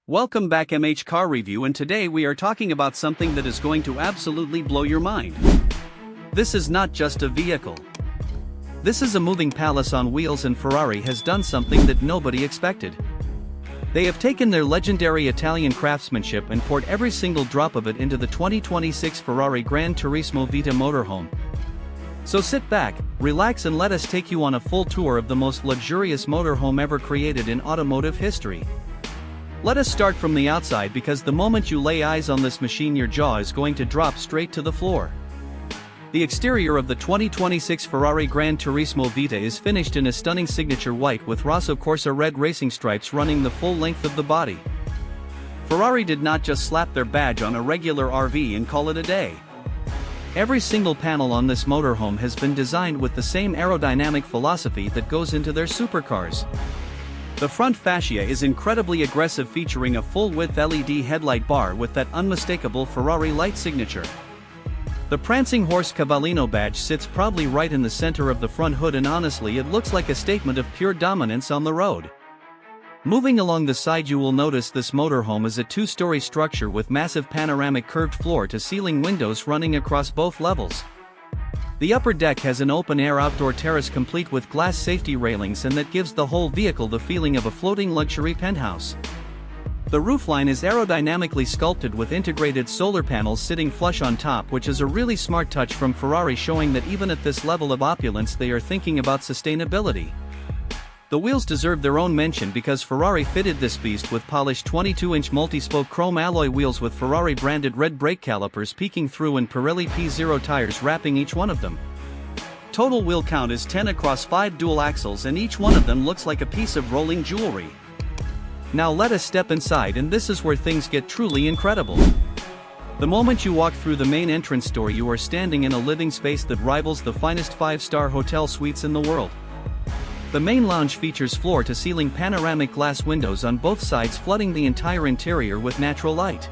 Welcome back MH Car Review, and today we are talking about something that is going to absolutely blow your mind. This is not just a vehicle. This is a moving palace on wheels, and Ferrari has done something that nobody expected. They have taken their legendary Italian craftsmanship and poured every single drop of it into the 2026 Ferrari Gran Turismo Vita motorhome. So sit back, relax, and let us take you on a full tour of the most luxurious motorhome ever created in automotive history. Let us start from the outside, because the moment you lay eyes on this machine your jaw is going to drop straight to the floor. The exterior of the 2026 Ferrari Gran Turismo Vita is finished in a stunning signature white with Rosso Corsa red racing stripes running the full length of the body. Ferrari did not just slap their badge on a regular RV and call it a day. Every single panel on this motorhome has been designed with the same aerodynamic philosophy that goes into their supercars. The front fascia is incredibly aggressive, featuring a full-width LED headlight bar with that unmistakable Ferrari light signature. The prancing horse Cavallino badge sits proudly right in the center of the front hood, and honestly it looks like a statement of pure dominance on the road. Moving along the side, you will notice this motorhome is a two-story structure with massive panoramic curved floor-to-ceiling windows running across both levels. The upper deck has an open-air outdoor terrace complete with glass safety railings, and that gives the whole vehicle the feeling of a floating luxury penthouse. The roofline is aerodynamically sculpted with integrated solar panels sitting flush on top, which is a really smart touch from Ferrari, showing that even at this level of opulence they are thinking about sustainability. The wheels deserve their own mention, because Ferrari fitted this beast with polished 22-inch multi-spoke chrome alloy wheels with Ferrari-branded red brake calipers peeking through and Pirelli P0 tires wrapping each one of them. Total wheel count is 10 across 5 dual axles, and each one of them looks like a piece of rolling jewelry. Now let us step inside, and this is where things get truly incredible. The moment you walk through the main entrance door, you are standing in a living space that rivals the finest 5-star hotel suites in the world. The main lounge features floor-to-ceiling panoramic glass windows on both sides, flooding the entire interior with natural light.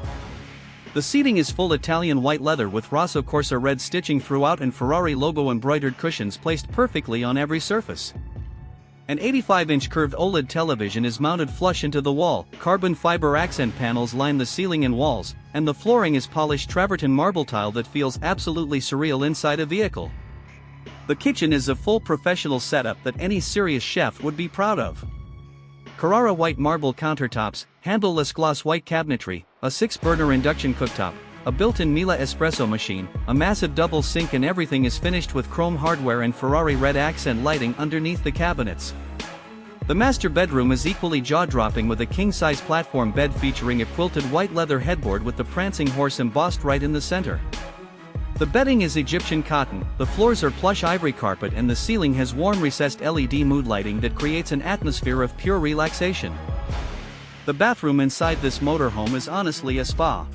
The seating is full Italian white leather with Rosso Corsa red stitching throughout, and Ferrari logo embroidered cushions placed perfectly on every surface. An 85-inch curved OLED television is mounted flush into the wall, carbon fiber accent panels line the ceiling and walls, and the flooring is polished travertine marble tile that feels absolutely surreal inside a vehicle. The kitchen is a full professional setup that any serious chef would be proud of. Carrara white marble countertops, handleless gloss white cabinetry, a 6-burner induction cooktop, a built-in Miele espresso machine, a massive double sink, and everything is finished with chrome hardware and Ferrari red accent lighting underneath the cabinets. The master bedroom is equally jaw-dropping, with a king-size platform bed featuring a quilted white leather headboard with the prancing horse embossed right in the center. The bedding is Egyptian cotton, the floors are plush ivory carpet, and the ceiling has warm recessed LED mood lighting that creates an atmosphere of pure relaxation. The bathroom inside this motorhome is honestly a spa.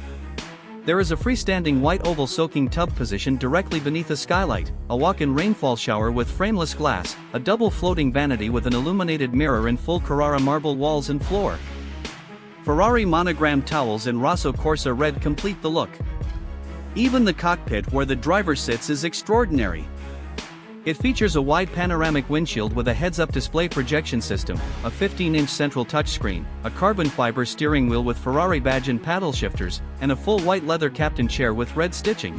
There is a freestanding white oval soaking tub positioned directly beneath a skylight, a walk-in rainfall shower with frameless glass, a double floating vanity with an illuminated mirror, and full Carrara marble walls and floor. Ferrari monogram towels in Rosso Corsa red complete the look. Even the cockpit where the driver sits is extraordinary. It features a wide panoramic windshield with a heads-up display projection system, a 15-inch central touchscreen, a carbon fiber steering wheel with Ferrari badge and paddle shifters, and a full white leather captain chair with red stitching.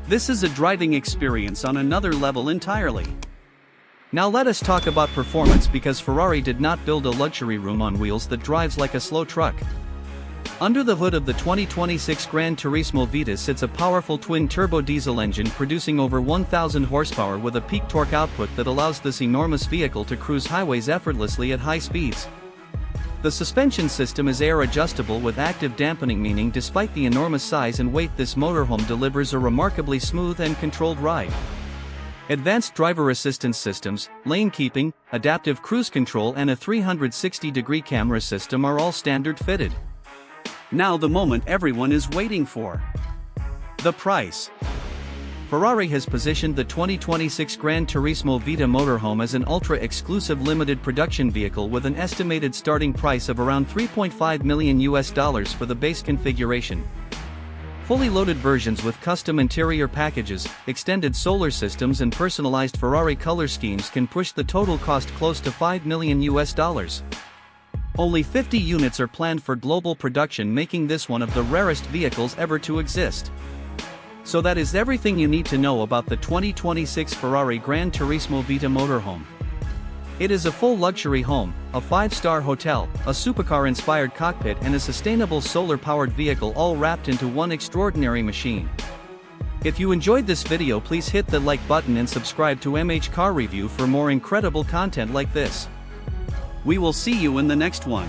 This is a driving experience on another level entirely. Now let us talk about performance, because Ferrari did not build a luxury room on wheels that drives like a slow truck. Under the hood of the 2026 Gran Turismo Vita sits a powerful twin-turbo diesel engine producing over 1,000 horsepower with a peak torque output that allows this enormous vehicle to cruise highways effortlessly at high speeds. The suspension system is air-adjustable with active dampening, meaning despite the enormous size and weight, this motorhome delivers a remarkably smooth and controlled ride. Advanced driver assistance systems, lane keeping, adaptive cruise control, and a 360-degree camera system are all standard fitted. Now the moment everyone is waiting for. The price. Ferrari has positioned the 2026 Gran Turismo Vita motorhome as an ultra-exclusive limited production vehicle with an estimated starting price of around $3.5 million for the base configuration. Fully loaded versions with custom interior packages, extended solar systems, and personalized Ferrari color schemes can push the total cost close to $5 million. Only 50 units are planned for global production, making this one of the rarest vehicles ever to exist. So that is everything you need to know about the 2026 Ferrari Gran Turismo Vita motorhome. It is a full luxury home, a 5-star hotel, a supercar-inspired cockpit and a sustainable solar-powered vehicle, all wrapped into one extraordinary machine. If you enjoyed this video, please hit the like button and subscribe to MH Car Review for more incredible content like this. We will see you in the next one.